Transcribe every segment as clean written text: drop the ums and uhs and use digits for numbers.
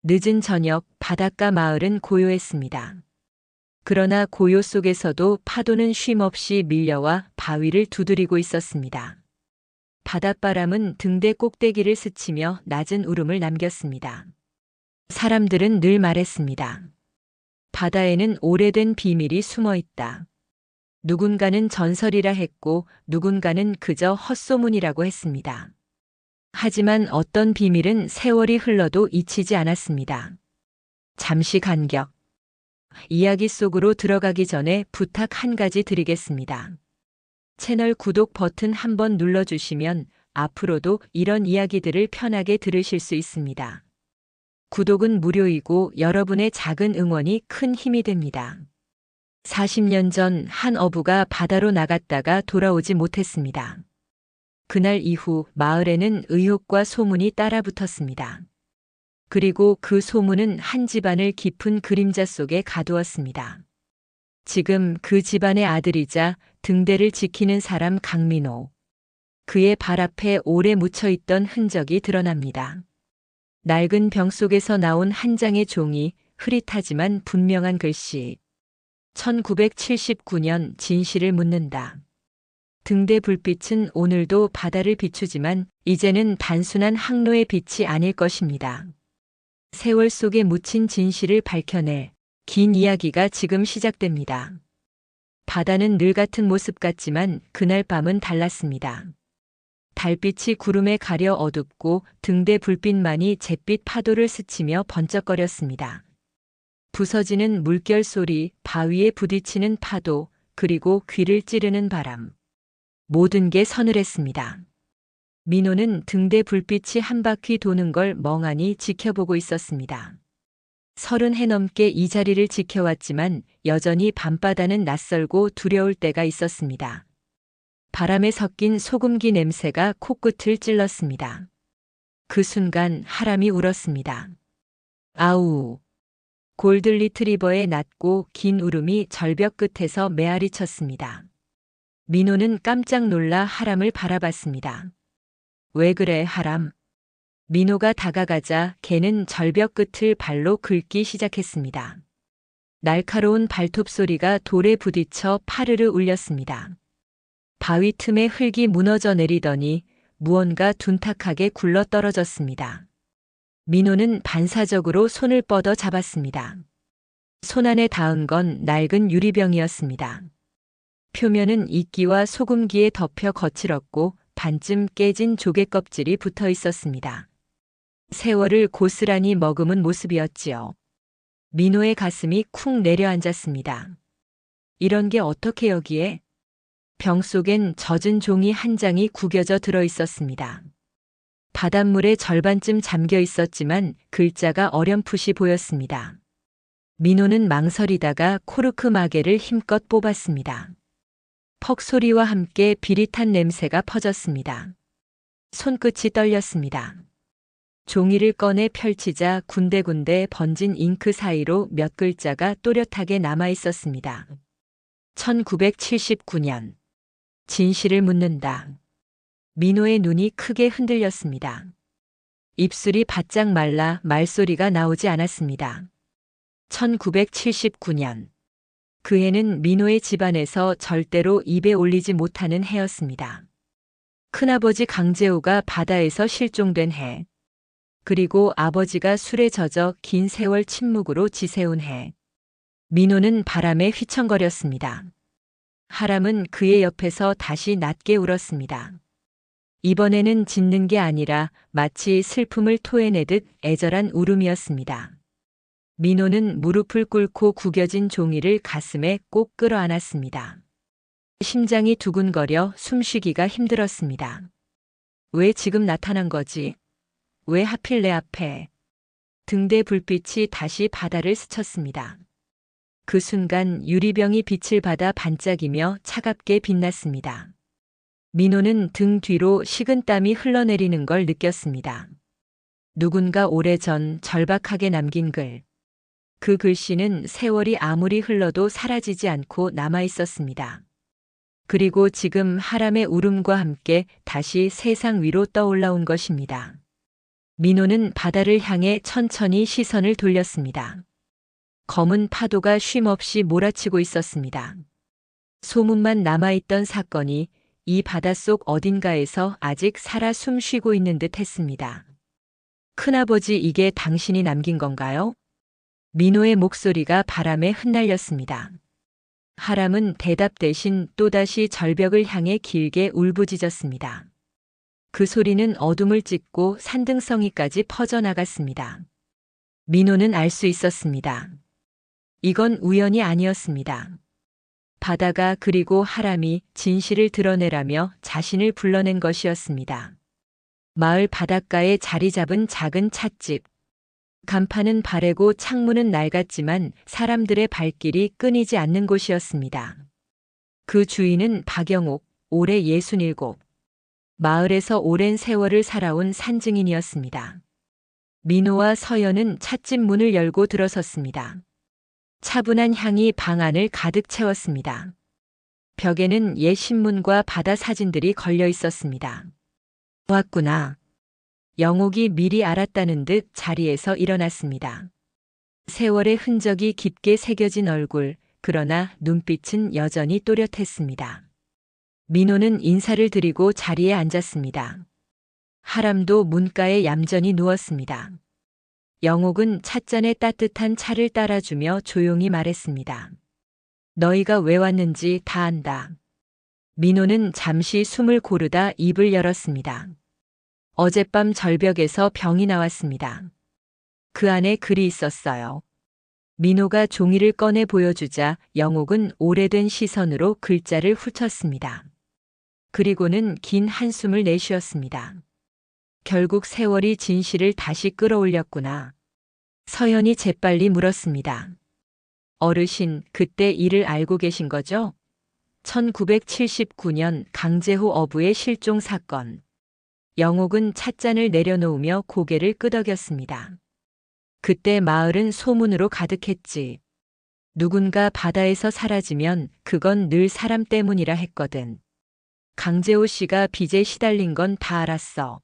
늦은 저녁 바닷가 마을은 고요했습니다. 그러나 고요 속에서도 파도는 쉼없이 밀려와 바위를 두드리고 있었습니다. 바닷바람은 등대 꼭대기를 스치며 낮은 울음을 남겼습니다. 사람들은 늘 말했습니다. 바다에는 오래된 비밀이 숨어 있다. 누군가는 전설이라 했고 누군가는 그저 헛소문이라고 했습니다. 하지만 어떤 비밀은 세월이 흘러도 잊히지 않았습니다. 잠시 간격. 이야기 속으로 들어가기 전에 부탁 한 가지 드리겠습니다. 채널 구독 버튼 한번 눌러주시면 앞으로도 이런 이야기들을 편하게 들으실 수 있습니다. 구독은 무료이고 여러분의 작은 응원이 큰 힘이 됩니다. 40년 전 한 어부가 바다로 나갔다가 돌아오지 못했습니다. 그날 이후 마을에는 의혹과 소문이 따라붙었습니다. 그리고 그 소문은 한 집안을 깊은 그림자 속에 가두었습니다. 지금 그 집안의 아들이자 등대를 지키는 사람 강민호. 그의 발 앞에 오래 묻혀있던 흔적이 드러납니다. 낡은 병 속에서 나온 한 장의 종이 흐릿하지만 분명한 글씨. 1979년 진실을 묻는다. 등대 불빛은 오늘도 바다를 비추지만 이제는 단순한 항로의 빛이 아닐 것입니다. 세월 속에 묻힌 진실을 밝혀낼 긴 이야기가 지금 시작됩니다. 바다는 늘 같은 모습 같지만 그날 밤은 달랐습니다. 달빛이 구름에 가려 어둡고 등대 불빛만이 잿빛 파도를 스치며 번쩍거렸습니다. 부서지는 물결 소리, 바위에 부딪히는 파도, 그리고 귀를 찌르는 바람. 모든 게 서늘했습니다. 민호는 등대 불빛이 한 바퀴 도는 걸 멍하니 지켜보고 있었습니다. 30해 넘게 이 자리를 지켜왔지만 여전히 밤바다는 낯설고 두려울 때가 있었습니다. 바람에 섞인 소금기 냄새가 코끝을 찔렀습니다. 그 순간 하람이 울었습니다. 아우! 골드 리트리버의 낮고 긴 울음이 절벽 끝에서 메아리 쳤습니다. 민호는 깜짝 놀라 하람을 바라봤습니다. 왜 그래, 하람? 민호가 다가가자 개는 절벽 끝을 발로 긁기 시작했습니다. 날카로운 발톱 소리가 돌에 부딪혀 파르르 울렸습니다. 바위 틈에 흙이 무너져 내리더니 무언가 둔탁하게 굴러 떨어졌습니다. 민호는 반사적으로 손을 뻗어 잡았습니다. 손 안에 닿은 건 낡은 유리병이었습니다. 표면은 이끼와 소금기에 덮여 거칠었고 반쯤 깨진 조개 껍질이 붙어 있었습니다. 세월을 고스란히 머금은 모습이었지요. 민호의 가슴이 쿵 내려앉았습니다. 이런 게 어떻게 여기에? 병 속엔 젖은 종이 한 장이 구겨져 들어 있었습니다. 바닷물에 절반쯤 잠겨 있었지만 글자가 어렴풋이 보였습니다. 민호는 망설이다가 코르크 마개를 힘껏 뽑았습니다. 퍽 소리와 함께 비릿한 냄새가 퍼졌습니다. 손끝이 떨렸습니다. 종이를 꺼내 펼치자 군데군데 번진 잉크 사이로 몇 글자가 또렷하게 남아 있었습니다. 1979년. 진실을 묻는다. 민호의 눈이 크게 흔들렸습니다. 입술이 바짝 말라 말소리가 나오지 않았습니다. 1979년. 그 해는 민호의 집안에서 절대로 입에 올리지 못하는 해였습니다. 큰아버지 강재호가 바다에서 실종된 해. 그리고 아버지가 술에 젖어 긴 세월 침묵으로 지새운 해. 민호는 바람에 휘청거렸습니다. 하람은 그의 옆에서 다시 낮게 울었습니다. 이번에는 짖는 게 아니라 마치 슬픔을 토해내듯 애절한 울음이었습니다. 민호는 무릎을 꿇고 구겨진 종이를 가슴에 꼭 끌어안았습니다. 심장이 두근거려 숨쉬기가 힘들었습니다. 왜 지금 나타난 거지? 왜 하필 내 앞에? 등대 불빛이 다시 바다를 스쳤습니다. 그 순간 유리병이 빛을 받아 반짝이며 차갑게 빛났습니다. 민호는 등 뒤로 식은땀이 흘러내리는 걸 느꼈습니다. 누군가 오래전 절박하게 남긴 글. 그 글씨는 세월이 아무리 흘러도 사라지지 않고 남아 있었습니다. 그리고 지금 하람의 울음과 함께 다시 세상 위로 떠올라온 것입니다. 민호는 바다를 향해 천천히 시선을 돌렸습니다. 검은 파도가 쉼없이 몰아치고 있었습니다. 소문만 남아있던 사건이 이 바닷속 어딘가에서 아직 살아 숨쉬고 있는 듯 했습니다. 큰아버지, 이게 당신이 남긴 건가요? 민호의 목소리가 바람에 흩날렸습니다. 하람은 대답 대신 또다시 절벽을 향해 길게 울부짖었습니다. 그 소리는 어둠을 찢고 산등성이까지 퍼져나갔습니다. 민호는 알 수 있었습니다. 이건 우연이 아니었습니다. 바다가, 그리고 하람이 진실을 드러내라며 자신을 불러낸 것이었습니다. 마을 바닷가에 자리 잡은 작은 찻집. 간판은 바래고 창문은 낡았지만 사람들의 발길이 끊이지 않는 곳이었습니다. 그 주인은 박영옥, 올해 67. 마을에서 오랜 세월을 살아온 산증인이었습니다. 민호와 서연은 찻집 문을 열고 들어섰습니다. 차분한 향이 방 안을 가득 채웠습니다. 벽에는 옛 신문과 바다 사진들이 걸려 있었습니다. 왔구나. 영옥이 미리 알았다는 듯 자리에서 일어났습니다. 세월의 흔적이 깊게 새겨진 얼굴, 그러나 눈빛은 여전히 또렷했습니다. 민호는 인사를 드리고 자리에 앉았습니다. 하람도 문가에 얌전히 누웠습니다. 영옥은 찻잔에 따뜻한 차를 따라주며 조용히 말했습니다. 너희가 왜 왔는지 다 안다. 민호는 잠시 숨을 고르다 입을 열었습니다. 어젯밤 절벽에서 병이 나왔습니다. 그 안에 글이 있었어요. 민호가 종이를 꺼내 보여주자 영옥은 오래된 시선으로 글자를 훑었습니다. 그리고는 긴 한숨을 내쉬었습니다. 결국 세월이 진실을 다시 끌어올렸구나. 서연이 재빨리 물었습니다. 어르신, 그때 이를 알고 계신 거죠? 1979년 강재호 어부의 실종 사건. 영옥은 찻잔을 내려놓으며 고개를 끄덕였습니다. 그때 마을은 소문으로 가득했지. 누군가 바다에서 사라지면 그건 늘 사람 때문이라 했거든. 강재호 씨가 빚에 시달린 건 다 알았어.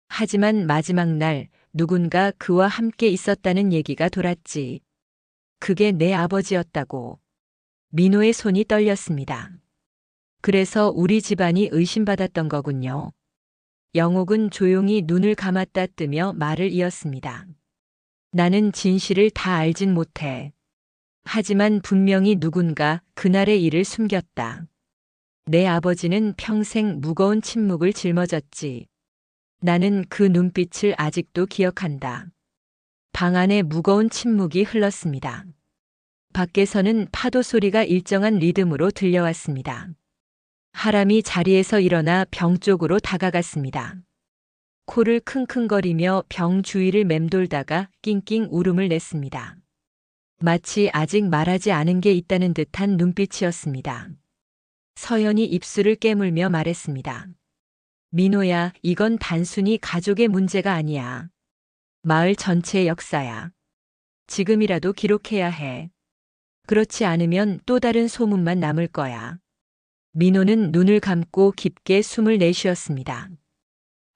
하지만 마지막 날 누군가 그와 함께 있었다는 얘기가 돌았지. 그게 내 아버지였다고. 민호의 손이 떨렸습니다. 그래서 우리 집안이 의심받았던 거군요. 영옥은 조용히 눈을 감았다 뜨며 말을 이었습니다. 나는 진실을 다 알진 못해. 하지만 분명히 누군가 그날의 일을 숨겼다. 내 아버지는 평생 무거운 침묵을 짊어졌지. 나는 그 눈빛을 아직도 기억한다. 방 안에 무거운 침묵이 흘렀습니다. 밖에서는 파도 소리가 일정한 리듬으로 들려왔습니다. 하람이 자리에서 일어나 병 쪽으로 다가갔습니다. 코를 킁킁거리며 병 주위를 맴돌다가 낑낑 울음을 냈습니다. 마치 아직 말하지 않은 게 있다는 듯한 눈빛이었습니다. 서연이 입술을 깨물며 말했습니다. 민호야, 이건 단순히 가족의 문제가 아니야. 마을 전체의 역사야. 지금이라도 기록해야 해. 그렇지 않으면 또 다른 소문만 남을 거야. 민호는 눈을 감고 깊게 숨을 내쉬었습니다.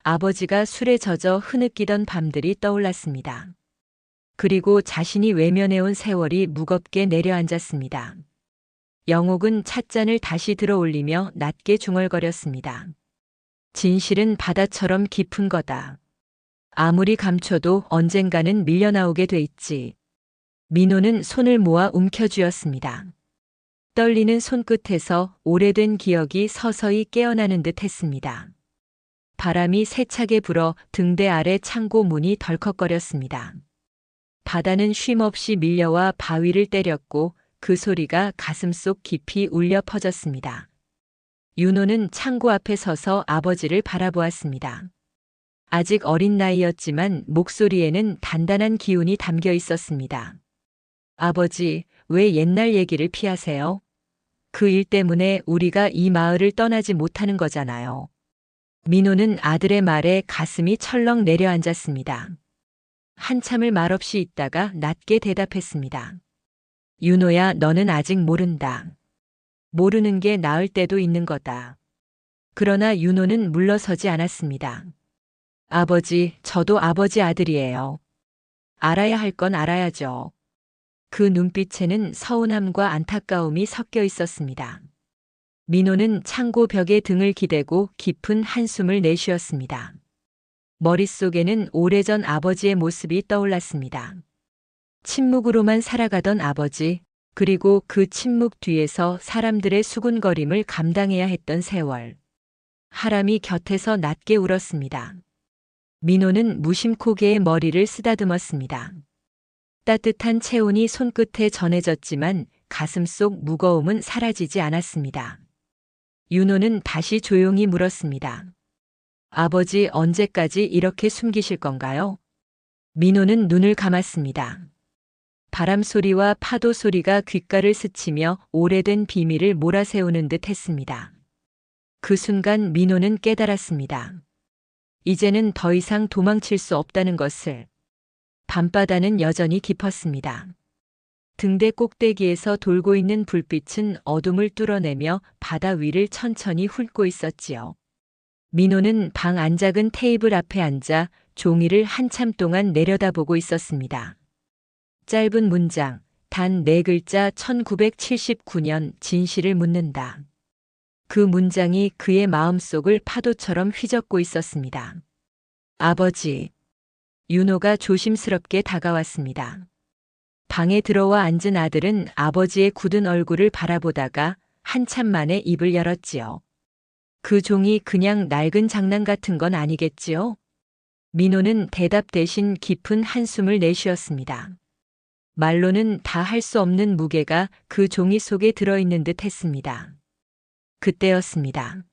아버지가 술에 젖어 흐느끼던 밤들이 떠올랐습니다. 그리고 자신이 외면해온 세월이 무겁게 내려앉았습니다. 영옥은 찻잔을 다시 들어 올리며 낮게 중얼거렸습니다. 진실은 바다처럼 깊은 거다. 아무리 감춰도 언젠가는 밀려나오게 돼 있지. 민호는 손을 모아 움켜쥐었습니다. 떨리는 손끝에서 오래된 기억이 서서히 깨어나는 듯 했습니다. 바람이 세차게 불어 등대 아래 창고 문이 덜컥거렸습니다. 바다는 쉼없이 밀려와 바위를 때렸고 그 소리가 가슴속 깊이 울려 퍼졌습니다. 윤호는 창고 앞에 서서 아버지를 바라보았습니다. 아직 어린 나이였지만 목소리에는 단단한 기운이 담겨 있었습니다. 아버지, 왜 옛날 얘기를 피하세요? 그 일 때문에 우리가 이 마을을 떠나지 못하는 거잖아요. 민호는 아들의 말에 가슴이 철렁 내려앉았습니다. 한참을 말없이 있다가 낮게 대답했습니다. 윤호야, 너는 아직 모른다. 모르는 게 나을 때도 있는 거다. 그러나 윤호는 물러서지 않았습니다. 아버지, 저도 아버지 아들이에요. 알아야 할 건 알아야죠. 그 눈빛에는 서운함과 안타까움이 섞여 있었습니다. 민호는 창고 벽에 등을 기대고 깊은 한숨을 내쉬었습니다. 머릿속에는 오래전 아버지의 모습이 떠올랐습니다. 침묵으로만 살아가던 아버지, 그리고 그 침묵 뒤에서 사람들의 수군거림을 감당해야 했던 세월. 하람이 곁에서 낮게 울었습니다. 민호는 무심코 개의 머리를 쓰다듬었습니다. 따뜻한 체온이 손끝에 전해졌지만 가슴 속 무거움은 사라지지 않았습니다. 윤호는 다시 조용히 물었습니다. 아버지, 언제까지 이렇게 숨기실 건가요? 민호는 눈을 감았습니다. 바람 소리와 파도 소리가 귓가를 스치며 오래된 비밀을 몰아세우는 듯 했습니다. 그 순간 민호는 깨달았습니다. 이제는 더 이상 도망칠 수 없다는 것을. 밤바다는 여전히 깊었습니다. 등대 꼭대기에서 돌고 있는 불빛은 어둠을 뚫어내며 바다 위를 천천히 훑고 있었지요. 민호는 방 안작은 테이블 앞에 앉아 종이를 한참 동안 내려다보고 있었습니다. 짧은 문장, 단 4글자 1979년 진실을 묻는다. 그 문장이 그의 마음속을 파도처럼 휘젓고 있었습니다. 아버지. 윤호가 조심스럽게 다가왔습니다. 방에 들어와 앉은 아들은 아버지의 굳은 얼굴을 바라보다가 한참 만에 입을 열었지요. 그 종이 그냥 낡은 장난 같은 건 아니겠지요? 민호는 대답 대신 깊은 한숨을 내쉬었습니다. 말로는 다 할 수 없는 무게가 그 종이 속에 들어있는 듯 했습니다. 그때였습니다.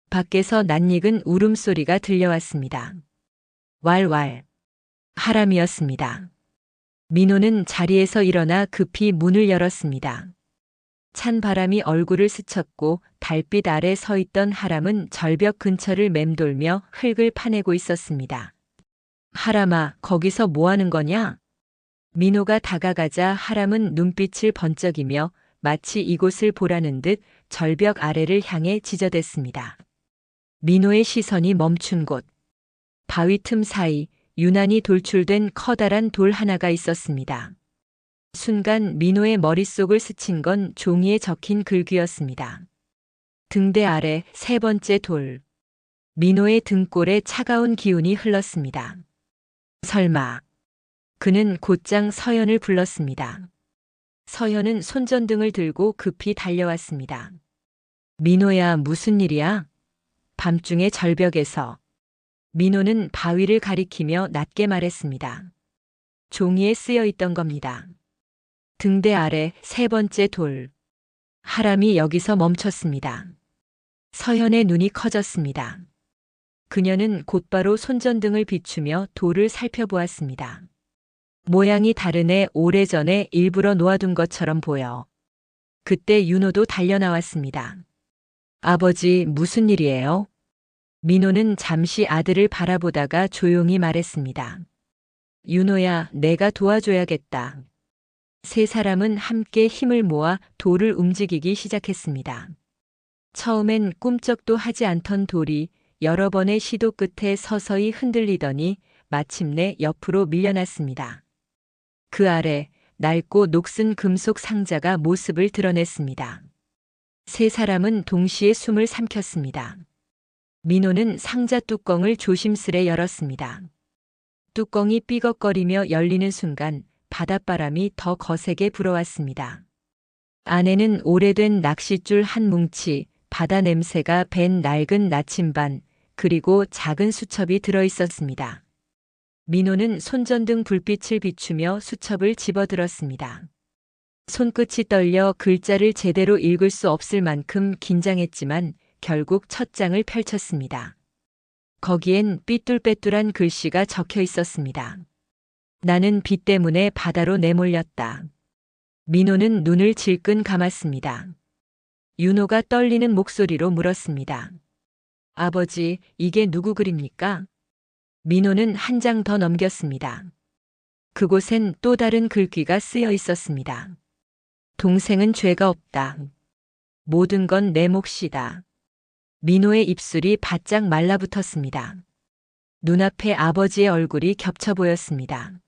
밖에서 낯익은 울음소리가 들려왔습니다. 왈왈. 하람이었습니다. 민호는 자리에서 일어나 급히 문을 열었습니다. 찬 바람이 얼굴을 스쳤고 달빛 아래 서 있던 하람은 절벽 근처를 맴돌며 흙을 파내고 있었습니다. 하람아, 거기서 뭐 하는 거냐? 민호가 다가가자 하람은 눈빛을 번쩍이며 마치 이곳을 보라는 듯 절벽 아래를 향해 지저댔습니다. 민호의 시선이 멈춘 곳. 바위 틈 사이 유난히 돌출된 커다란 돌 하나가 있었습니다. 순간 민호의 머릿속을 스친 건 종이에 적힌 글귀였습니다. 등대 아래 3번째 돌. 민호의 등골에 차가운 기운이 흘렀습니다. 설마. 그는 곧장 서연을 불렀습니다. 서연은 손전등을 들고 급히 달려왔습니다. 민호야, 무슨 일이야? 밤중에 절벽에서. 민호는 바위를 가리키며 낮게 말했습니다. 종이에 쓰여 있던 겁니다. 등대 아래 3번째 돌. 하람이 여기서 멈췄습니다. 서연의 눈이 커졌습니다. 그녀는 곧바로 손전등을 비추며 돌을 살펴보았습니다. 모양이 다르네. 오래전에 일부러 놓아둔 것처럼 보여. 그때 윤호도 달려나왔습니다. 아버지, 무슨 일이에요? 민호는 잠시 아들을 바라보다가 조용히 말했습니다. 윤호야, 내가 도와줘야겠다. 3사람은 함께 힘을 모아 돌을 움직이기 시작했습니다. 처음엔 꿈쩍도 하지 않던 돌이 여러 번의 시도 끝에 서서히 흔들리더니 마침내 옆으로 밀려났습니다. 그 아래 낡고 녹슨 금속 상자가 모습을 드러냈습니다. 3사람은 동시에 숨을 삼켰습니다. 민호는 상자 뚜껑을 조심스레 열었습니다. 뚜껑이 삐걱거리며 열리는 순간 바닷바람이 더 거세게 불어왔습니다. 안에는 오래된 낚싯줄 한 뭉치, 바다 냄새가 밴 낡은 나침반, 그리고 작은 수첩이 들어있었습니다. 민호는 손전등 불빛을 비추며 수첩을 집어들었습니다. 손끝이 떨려 글자를 제대로 읽을 수 없을 만큼 긴장했지만 결국 첫 장을 펼쳤습니다. 거기엔 삐뚤빼뚤한 글씨가 적혀 있었습니다. 나는 비 때문에 바다로 내몰렸다. 민호는 눈을 질끈 감았습니다. 윤호가 떨리는 목소리로 물었습니다. 아버지, 이게 누구 글입니까? 민호는 한 장 더 넘겼습니다. 그곳엔 또 다른 글귀가 쓰여 있었습니다. 동생은 죄가 없다. 모든 건 내 몫이다. 민호의 입술이 바짝 말라붙었습니다. 눈앞에 아버지의 얼굴이 겹쳐 보였습니다.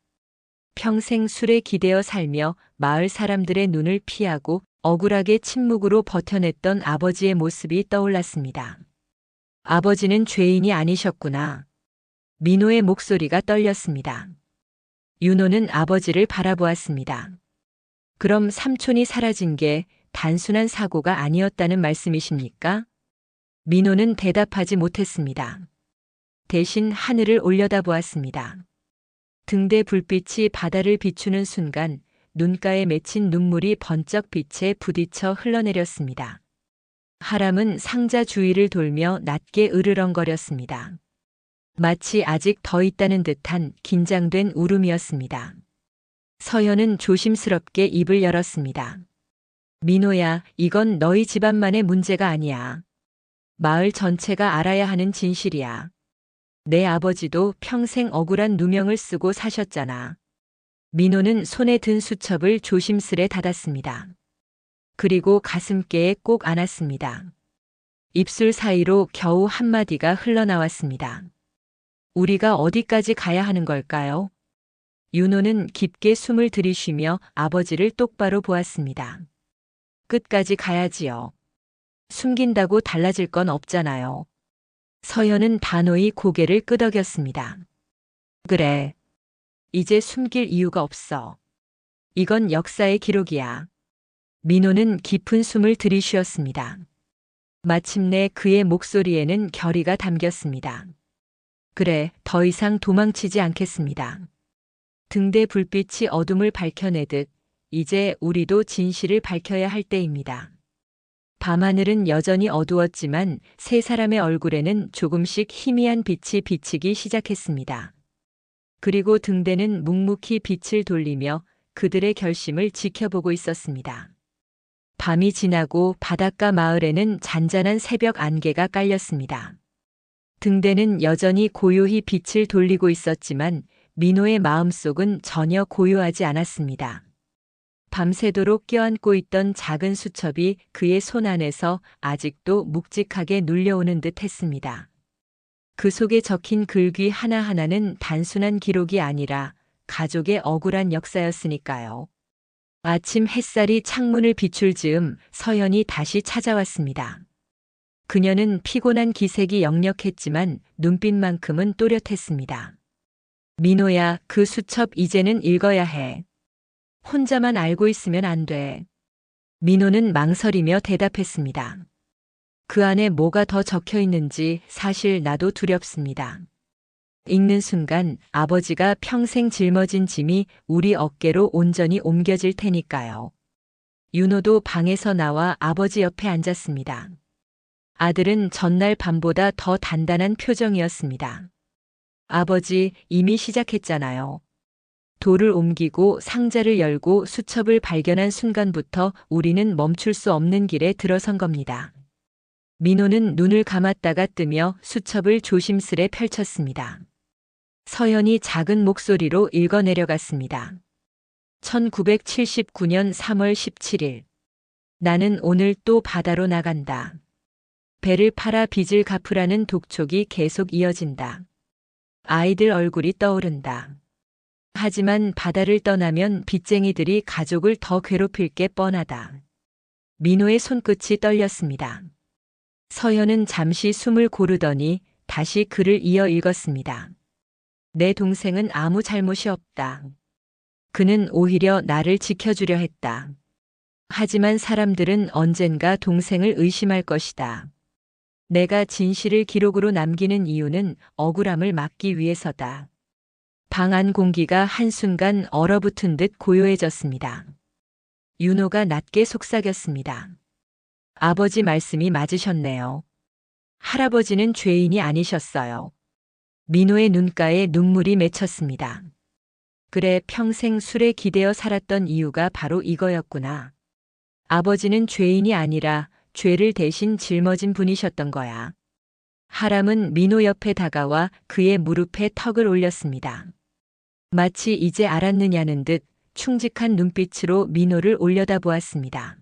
평생 술에 기대어 살며 마을 사람들의 눈을 피하고 억울하게 침묵으로 버텨냈던 아버지의 모습이 떠올랐습니다. 아버지는 죄인이 아니셨구나. 민호의 목소리가 떨렸습니다. 윤호는 아버지를 바라보았습니다. 그럼 삼촌이 사라진 게 단순한 사고가 아니었다는 말씀이십니까? 민호는 대답하지 못했습니다. 대신 하늘을 올려다보았습니다. 등대 불빛이 바다를 비추는 순간 눈가에 맺힌 눈물이 번쩍 빛에 부딪혀 흘러내렸습니다. 하람은 상자 주위를 돌며 낮게 으르렁거렸습니다. 마치 아직 더 있다는 듯한 긴장된 울음이었습니다. 서연은 조심스럽게 입을 열었습니다. 민호야, 이건 너희 집안만의 문제가 아니야. 마을 전체가 알아야 하는 진실이야. 내 아버지도 평생 억울한 누명을 쓰고 사셨잖아. 민호는 손에 든 수첩을 조심스레 닫았습니다. 그리고 가슴께에 꼭 안았습니다. 입술 사이로 겨우 한마디가 흘러나왔습니다. 우리가 어디까지 가야 하는 걸까요? 윤호는 깊게 숨을 들이쉬며 아버지를 똑바로 보았습니다. 끝까지 가야지요. 숨긴다고 달라질 건 없잖아요. 서연은 단호히 고개를 끄덕였습니다. 그래. 이제 숨길 이유가 없어. 이건 역사의 기록이야. 민호는 깊은 숨을 들이쉬었습니다. 마침내 그의 목소리에는 결의가 담겼습니다. 그래, 더 이상 도망치지 않겠습니다. 등대 불빛이 어둠을 밝혀내듯 이제 우리도 진실을 밝혀야 할 때입니다. 밤하늘은 여전히 어두웠지만 세 사람의 얼굴에는 조금씩 희미한 빛이 비치기 시작했습니다. 그리고 등대는 묵묵히 빛을 돌리며 그들의 결심을 지켜보고 있었습니다. 밤이 지나고 바닷가 마을에는 잔잔한 새벽 안개가 깔렸습니다. 등대는 여전히 고요히 빛을 돌리고 있었지만 민호의 마음속은 전혀 고요하지 않았습니다. 밤새도록 껴안고 있던 작은 수첩이 그의 손 안에서 아직도 묵직하게 눌려오는 듯 했습니다. 그 속에 적힌 글귀 하나하나는 단순한 기록이 아니라 가족의 억울한 역사였으니까요. 아침 햇살이 창문을 비출 즈음 서연이 다시 찾아왔습니다. 그녀는 피곤한 기색이 역력했지만 눈빛만큼은 또렷했습니다. 민호야, 그 수첩 이제는 읽어야 해. 혼자만 알고 있으면 안 돼. 민호는 망설이며 대답했습니다. 그 안에 뭐가 더 적혀 있는지 사실 나도 두렵습니다. 읽는 순간 아버지가 평생 짊어진 짐이 우리 어깨로 온전히 옮겨질 테니까요. 윤호도 방에서 나와 아버지 옆에 앉았습니다. 아들은 전날 밤보다 더 단단한 표정이었습니다. 아버지, 이미 시작했잖아요. 돌을 옮기고 상자를 열고 수첩을 발견한 순간부터 우리는 멈출 수 없는 길에 들어선 겁니다. 민호는 눈을 감았다가 뜨며 수첩을 조심스레 펼쳤습니다. 서연이 작은 목소리로 읽어내려갔습니다. 1979년 3월 17일. 나는 오늘 또 바다로 나간다. 배를 팔아 빚을 갚으라는 독촉이 계속 이어진다. 아이들 얼굴이 떠오른다. 하지만 바다를 떠나면 빚쟁이들이 가족을 더 괴롭힐 게 뻔하다. 민호의 손끝이 떨렸습니다. 서연은 잠시 숨을 고르더니 다시 글을 이어 읽었습니다. 내 동생은 아무 잘못이 없다. 그는 오히려 나를 지켜주려 했다. 하지만 사람들은 언젠가 동생을 의심할 것이다. 내가 진실을 기록으로 남기는 이유는 억울함을 막기 위해서다. 방 안 공기가 한순간 얼어붙은 듯 고요해졌습니다. 윤호가 낮게 속삭였습니다. 아버지 말씀이 맞으셨네요. 할아버지는 죄인이 아니셨어요. 민호의 눈가에 눈물이 맺혔습니다. 그래, 평생 술에 기대어 살았던 이유가 바로 이거였구나. 아버지는 죄인이 아니라 죄를 대신 짊어진 분이셨던 거야. 하람은 민호 옆에 다가와 그의 무릎에 턱을 올렸습니다. 마치 이제 알았느냐는 듯 충직한 눈빛으로 민호를 올려다보았습니다.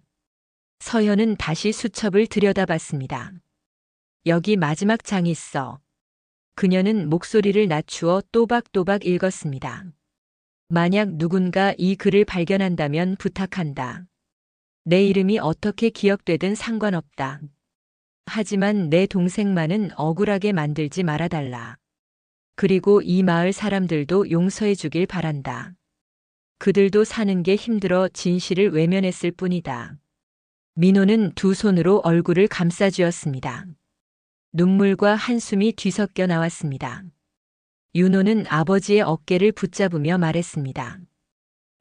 서연은 다시 수첩을 들여다봤습니다. 여기 마지막 장이 있어. 그녀는 목소리를 낮추어 또박또박 읽었습니다. 만약 누군가 이 글을 발견한다면 부탁한다. 내 이름이 어떻게 기억되든 상관없다. 하지만 내 동생만은 억울하게 만들지 말아달라. 그리고 이 마을 사람들도 용서해 주길 바란다. 그들도 사는 게 힘들어 진실을 외면했을 뿐이다. 민호는 두 손으로 얼굴을 감싸쥐었습니다. 눈물과 한숨이 뒤섞여 나왔습니다. 윤호는 아버지의 어깨를 붙잡으며 말했습니다.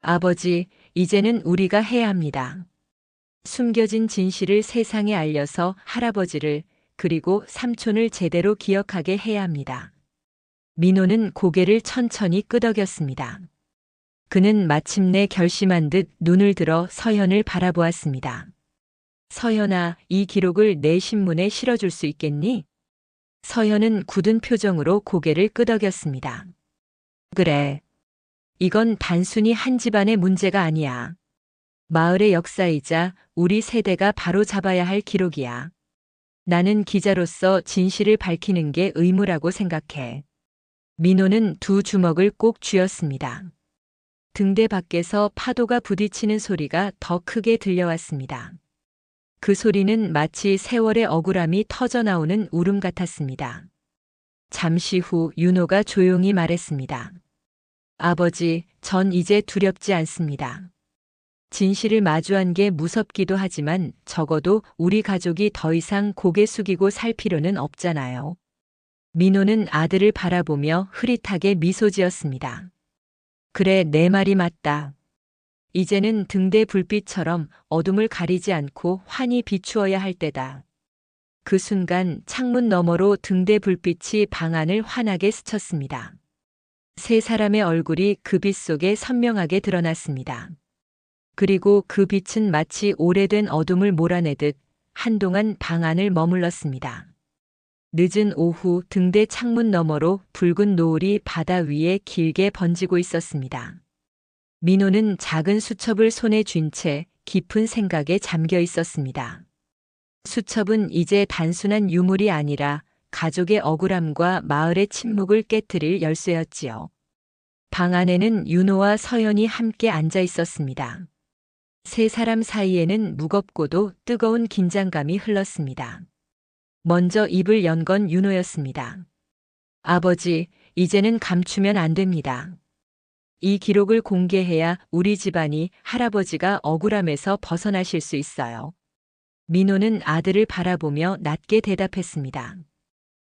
아버지, 이제는 우리가 해야 합니다. 숨겨진 진실을 세상에 알려서 할아버지를 그리고 삼촌을 제대로 기억하게 해야 합니다. 민호는 고개를 천천히 끄덕였습니다. 그는 마침내 결심한 듯 눈을 들어 서현을 바라보았습니다. 서현아, 이 기록을 내 신문에 실어줄 수 있겠니? 서현은 굳은 표정으로 고개를 끄덕였습니다. 그래. 이건 단순히 한 집안의 문제가 아니야. 마을의 역사이자 우리 세대가 바로 잡아야 할 기록이야. 나는 기자로서 진실을 밝히는 게 의무라고 생각해. 민호는 두 주먹을 꼭 쥐었습니다. 등대 밖에서 파도가 부딪히는 소리가 더 크게 들려왔습니다. 그 소리는 마치 세월의 억울함이 터져나오는 울음 같았습니다. 잠시 후 윤호가 조용히 말했습니다. 아버지, 전 이제 두렵지 않습니다. 진실을 마주한 게 무섭기도 하지만 적어도 우리 가족이 더 이상 고개 숙이고 살 필요는 없잖아요. 민호는 아들을 바라보며 흐릿하게 미소 지었습니다. 그래, 내 말이 맞다. 이제는 등대 불빛처럼 어둠을 가리지 않고 환히 비추어야 할 때다. 그 순간 창문 너머로 등대 불빛이 방 안을 환하게 스쳤습니다. 세 사람의 얼굴이 그 빛 속에 선명하게 드러났습니다. 그리고 그 빛은 마치 오래된 어둠을 몰아내듯 한동안 방 안을 머물렀습니다. 늦은 오후 등대 창문 너머로 붉은 노을이 바다 위에 길게 번지고 있었습니다. 민호는 작은 수첩을 손에 쥔 채 깊은 생각에 잠겨 있었습니다. 수첩은 이제 단순한 유물이 아니라 가족의 억울함과 마을의 침묵을 깨트릴 열쇠였지요. 방 안에는 윤호와 서연이 함께 앉아 있었습니다. 세 사람 사이에는 무겁고도 뜨거운 긴장감이 흘렀습니다. 먼저 입을 연 건 윤호였습니다. 아버지, 이제는 감추면 안 됩니다. 이 기록을 공개해야 우리 집안이 할아버지가 억울함에서 벗어나실 수 있어요. 민호는 아들을 바라보며 낮게 대답했습니다.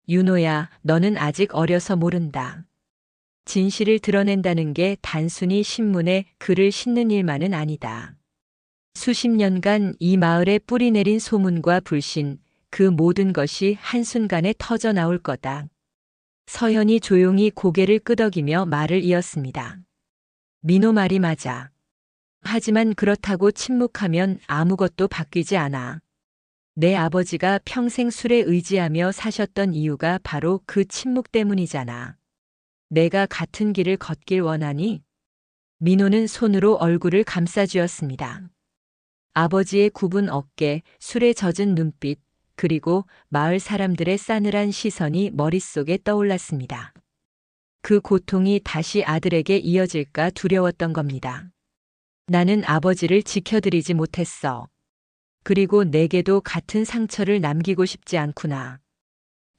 윤호야, 너는 아직 어려서 모른다. 진실을 드러낸다는 게 단순히 신문에 글을 싣는 일만은 아니다. 수십 년간 이 마을에 뿌리 내린 소문과 불신, 그 모든 것이 한순간에 터져 나올 거다. 서현이 조용히 고개를 끄덕이며 말을 이었습니다. 민호 말이 맞아. 하지만 그렇다고 침묵하면 아무것도 바뀌지 않아. 내 아버지가 평생 술에 의지하며 사셨던 이유가 바로 그 침묵 때문이잖아. 내가 같은 길을 걷길 원하니? 민호는 손으로 얼굴을 감싸쥐었습니다. 아버지의 굽은 어깨, 술에 젖은 눈빛, 그리고 마을 사람들의 싸늘한 시선이 머릿속에 떠올랐습니다. 그 고통이 다시 아들에게 이어질까 두려웠던 겁니다. 나는 아버지를 지켜드리지 못했어. 그리고 내게도 같은 상처를 남기고 싶지 않구나.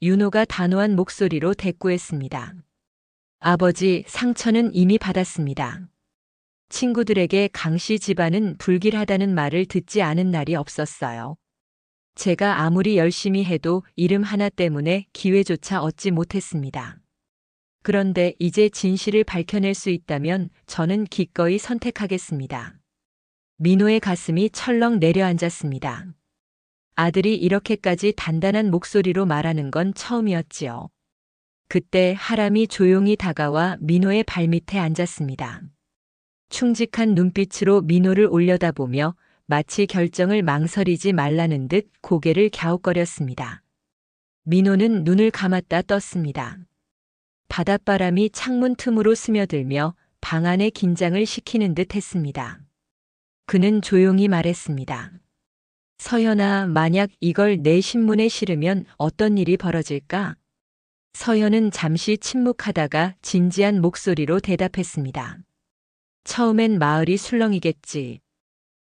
윤호가 단호한 목소리로 대꾸했습니다. 아버지, 상처는 이미 받았습니다. 친구들에게 강씨 집안은 불길하다는 말을 듣지 않은 날이 없었어요. 제가 아무리 열심히 해도 이름 하나 때문에 기회조차 얻지 못했습니다. 그런데 이제 진실을 밝혀낼 수 있다면 저는 기꺼이 선택하겠습니다. 민호의 가슴이 철렁 내려앉았습니다. 아들이 이렇게까지 단단한 목소리로 말하는 건 처음이었지요. 그때 하람이 조용히 다가와 민호의 발밑에 앉았습니다. 충직한 눈빛으로 민호를 올려다보며 마치 결정을 망설이지 말라는 듯 고개를 갸웃거렸습니다. 민호는 눈을 감았다 떴습니다. 바닷바람이 창문 틈으로 스며들며 방 안의 긴장을 식히는 듯 했습니다. 그는 조용히 말했습니다. 서연아, 만약 이걸 내 신문에 실으면 어떤 일이 벌어질까? 서연은 잠시 침묵하다가 진지한 목소리로 대답했습니다. 처음엔 마을이 술렁이겠지.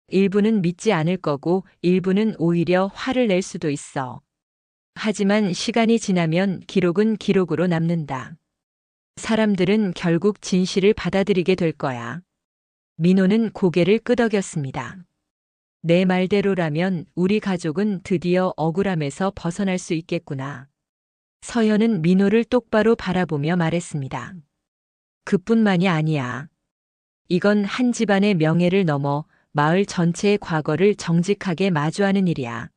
일부는 믿지 않을 거고 일부는 오히려 화를 낼 수도 있어. 하지만 시간이 지나면 기록은 기록으로 남는다. 사람들은 결국 진실을 받아들이게 될 거야. 민호는 고개를 끄덕였습니다. 내 말대로라면 우리 가족은 드디어 억울함에서 벗어날 수 있겠구나. 서연은 민호를 똑바로 바라보며 말했습니다. 그뿐만이 아니야. 이건 한 집안의 명예를 넘어 마을 전체의 과거를 정직하게 마주하는 일이야.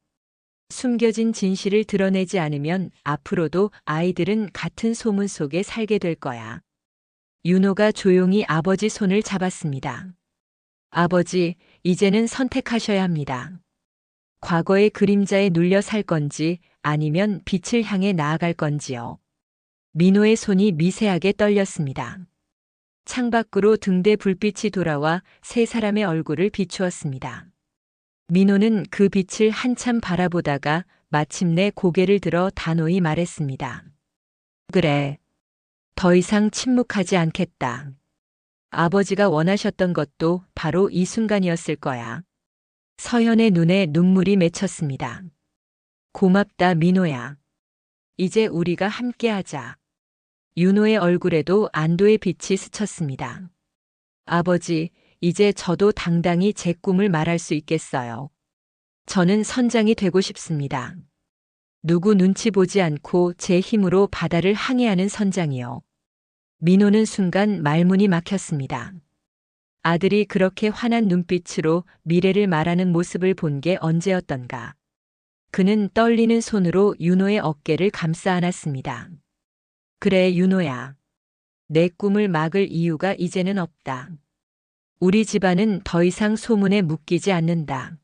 숨겨진 진실을 드러내지 않으면 앞으로도 아이들은 같은 소문 속에 살게 될 거야. 윤호가 조용히 아버지 손을 잡았습니다. 아버지, 이제는 선택하셔야 합니다. 과거의 그림자에 눌려 살 건지 아니면 빛을 향해 나아갈 건지요. 민호의 손이 미세하게 떨렸습니다. 창밖으로 등대 불빛이 돌아와 세 사람의 얼굴을 비추었습니다. 민호는 그 빛을 한참 바라보다가 마침내 고개를 들어 단호히 말했습니다. 그래. 더 이상 침묵하지 않겠다. 아버지가 원하셨던 것도 바로 이 순간이었을 거야. 서연의 눈에 눈물이 맺혔습니다. 고맙다, 민호야. 이제 우리가 함께하자. 윤호의 얼굴에도 안도의 빛이 스쳤습니다. 아버지, 이제 저도 당당히 제 꿈을 말할 수 있겠어요. 저는 선장이 되고 싶습니다. 누구 눈치 보지 않고 제 힘으로 바다를 항해하는 선장이요. 민호는 순간 말문이 막혔습니다. 아들이 그렇게 환한 눈빛으로 미래를 말하는 모습을 본 게 언제였던가. 그는 떨리는 손으로 윤호의 어깨를 감싸 안았습니다. 그래, 윤호야. 내 꿈을 막을 이유가 이제는 없다. 우리 집안은 더 이상 소문에 묶이지 않는다.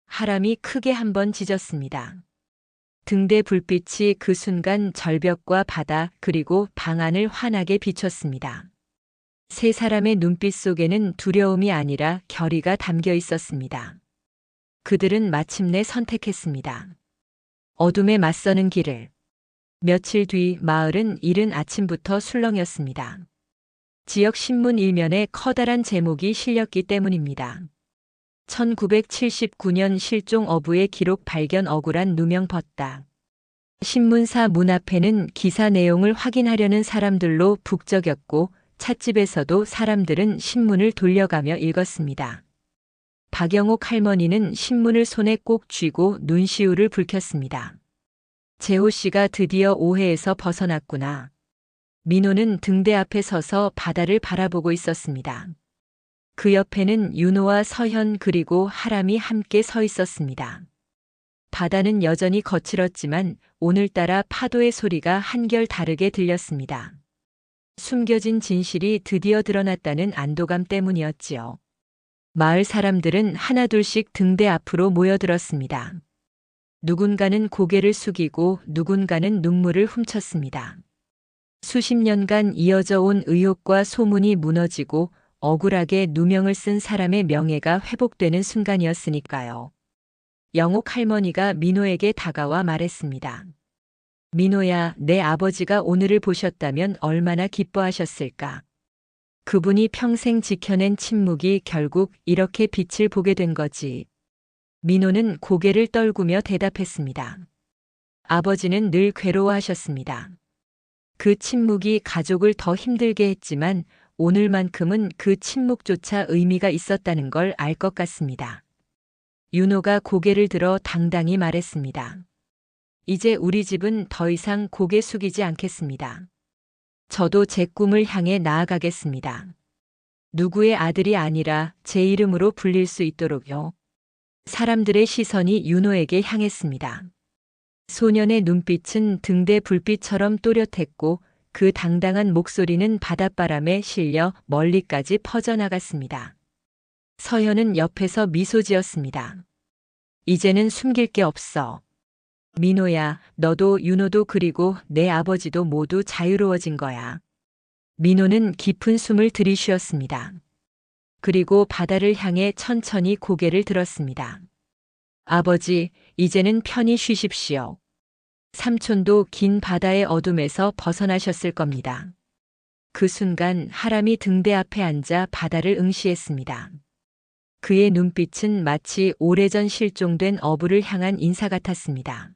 하람이 크게 한번 짖었습니다. 등대 불빛이 그 순간 절벽과 바다 그리고 방 안을 환하게 비췄습니다. 세 사람의 눈빛 속에는 두려움이 아니라 결의가 담겨 있었습니다. 그들은 마침내 선택했습니다. 어둠에 맞서는 길을. 며칠 뒤 마을은 이른 아침부터 술렁였습니다. 지역 신문 일면에 커다란 제목이 실렸기 때문입니다. 1979년 실종 어부의 기록 발견 억울한 누명 벗다. 신문사 문 앞에는 기사 내용을 확인하려는 사람들로 북적였고 찻집에서도 사람들은 신문을 돌려가며 읽었습니다. 박영옥 할머니는 신문을 손에 꼭 쥐고 눈시울을 붉혔습니다. 재호 씨가 드디어 오해에서 벗어났구나. 민호는 등대 앞에 서서 바다를 바라보고 있었습니다. 그 옆에는 윤호와 서현 그리고 하람이 함께 서 있었습니다. 바다는 여전히 거칠었지만 오늘따라 파도의 소리가 한결 다르게 들렸습니다. 숨겨진 진실이 드디어 드러났다는 안도감 때문이었지요. 마을 사람들은 하나둘씩 등대 앞으로 모여들었습니다. 누군가는 고개를 숙이고 누군가는 눈물을 훔쳤습니다. 수십 년간 이어져 온 의혹과 소문이 무너지고 억울하게 누명을 쓴 사람의 명예가 회복되는 순간이었으니까요. 영옥 할머니가 민호에게 다가와 말했습니다. 민호야, 내 아버지가 오늘을 보셨다면 얼마나 기뻐하셨을까. 그분이 평생 지켜낸 침묵이 결국 이렇게 빛을 보게 된 거지. 민호는 고개를 떨구며 대답했습니다. 아버지는 늘 괴로워하셨습니다. 그 침묵이 가족을 더 힘들게 했지만 오늘만큼은 그 침묵조차 의미가 있었다는 걸 알 것 같습니다. 윤호가 고개를 들어 당당히 말했습니다. 이제 우리 집은 더 이상 고개 숙이지 않겠습니다. 저도 제 꿈을 향해 나아가겠습니다. 누구의 아들이 아니라 제 이름으로 불릴 수 있도록요. 사람들의 시선이 윤호에게 향했습니다. 소년의 눈빛은 등대 불빛처럼 또렷했고 그 당당한 목소리는 바닷바람에 실려 멀리까지 퍼져나갔습니다. 서현은 옆에서 미소 지었습니다. 이제는 숨길 게 없어. 민호야, 너도 윤호도 그리고 내 아버지도 모두 자유로워진 거야. 민호는 깊은 숨을 들이쉬었습니다. 그리고 바다를 향해 천천히 고개를 들었습니다. 아버지, 이제는 편히 쉬십시오. 삼촌도 긴 바다의 어둠에서 벗어나셨을 겁니다. 그 순간 하람이 등대 앞에 앉아 바다를 응시했습니다. 그의 눈빛은 마치 오래전 실종된 어부를 향한 인사 같았습니다.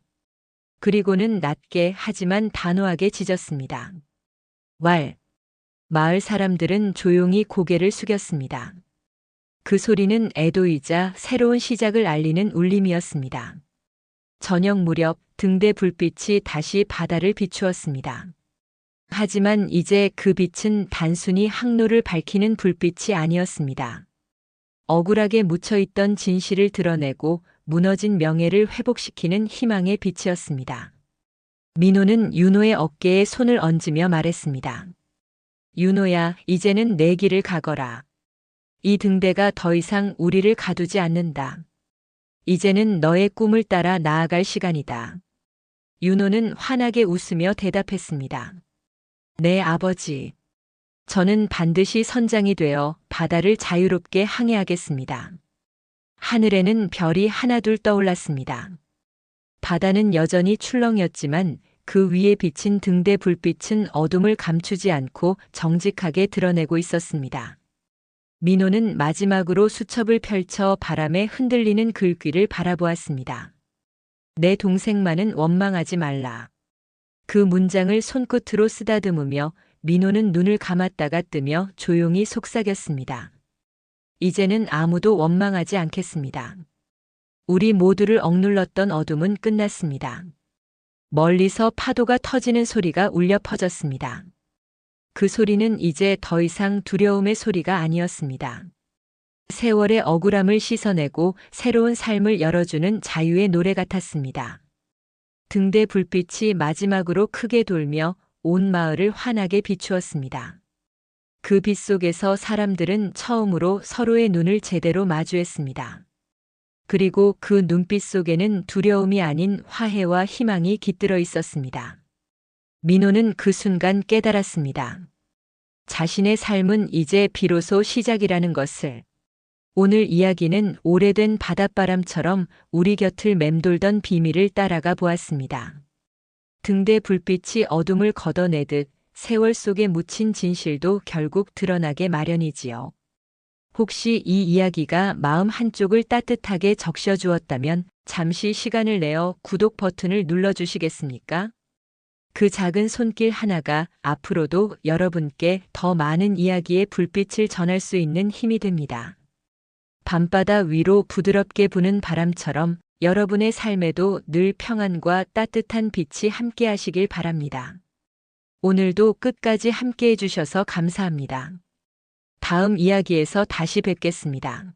그리고는 낮게 하지만 단호하게 짖었습니다. 왈. 마을 사람들은 조용히 고개를 숙였습니다. 그 소리는 애도이자 새로운 시작을 알리는 울림이었습니다. 저녁 무렵 등대 불빛이 다시 바다를 비추었습니다. 하지만 이제 그 빛은 단순히 항로를 밝히는 불빛이 아니었습니다. 억울하게 묻혀있던 진실을 드러내고 무너진 명예를 회복시키는 희망의 빛이었습니다. 민호는 윤호의 어깨에 손을 얹으며 말했습니다. 윤호야, 이제는 내 길을 가거라. 이 등대가 더 이상 우리를 가두지 않는다. 이제는 너의 꿈을 따라 나아갈 시간이다. 윤호는 환하게 웃으며 대답했습니다. 네, 아버지. 저는 반드시 선장이 되어 바다를 자유롭게 항해하겠습니다. 하늘에는 별이 하나둘 떠올랐습니다. 바다는 여전히 출렁였지만 그 위에 비친 등대 불빛은 어둠을 감추지 않고 정직하게 드러내고 있었습니다. 민호는 마지막으로 수첩을 펼쳐 바람에 흔들리는 글귀를 바라보았습니다. 내 동생만은 원망하지 말라. 그 문장을 손끝으로 쓰다듬으며 민호는 눈을 감았다가 뜨며 조용히 속삭였습니다. 이제는 아무도 원망하지 않겠습니다. 우리 모두를 억눌렀던 어둠은 끝났습니다. 멀리서 파도가 터지는 소리가 울려 퍼졌습니다. 그 소리는 이제 더 이상 두려움의 소리가 아니었습니다. 세월의 억울함을 씻어내고 새로운 삶을 열어주는 자유의 노래 같았습니다. 등대 불빛이 마지막으로 크게 돌며 온 마을을 환하게 비추었습니다. 그 빛 속에서 사람들은 처음으로 서로의 눈을 제대로 마주했습니다. 그리고 그 눈빛 속에는 두려움이 아닌 화해와 희망이 깃들어 있었습니다. 민호는 그 순간 깨달았습니다. 자신의 삶은 이제 비로소 시작이라는 것을. 오늘 이야기는 오래된 바닷바람처럼 우리 곁을 맴돌던 비밀을 따라가 보았습니다. 등대 불빛이 어둠을 걷어내듯 세월 속에 묻힌 진실도 결국 드러나게 마련이지요. 혹시 이 이야기가 마음 한쪽을 따뜻하게 적셔주었다면 잠시 시간을 내어 구독 버튼을 눌러주시겠습니까? 그 작은 손길 하나가 앞으로도 여러분께 더 많은 이야기의 불빛을 전할 수 있는 힘이 됩니다. 밤바다 위로 부드럽게 부는 바람처럼 여러분의 삶에도 늘 평안과 따뜻한 빛이 함께 하시길 바랍니다. 오늘도 끝까지 함께 해주셔서 감사합니다. 다음 이야기에서 다시 뵙겠습니다.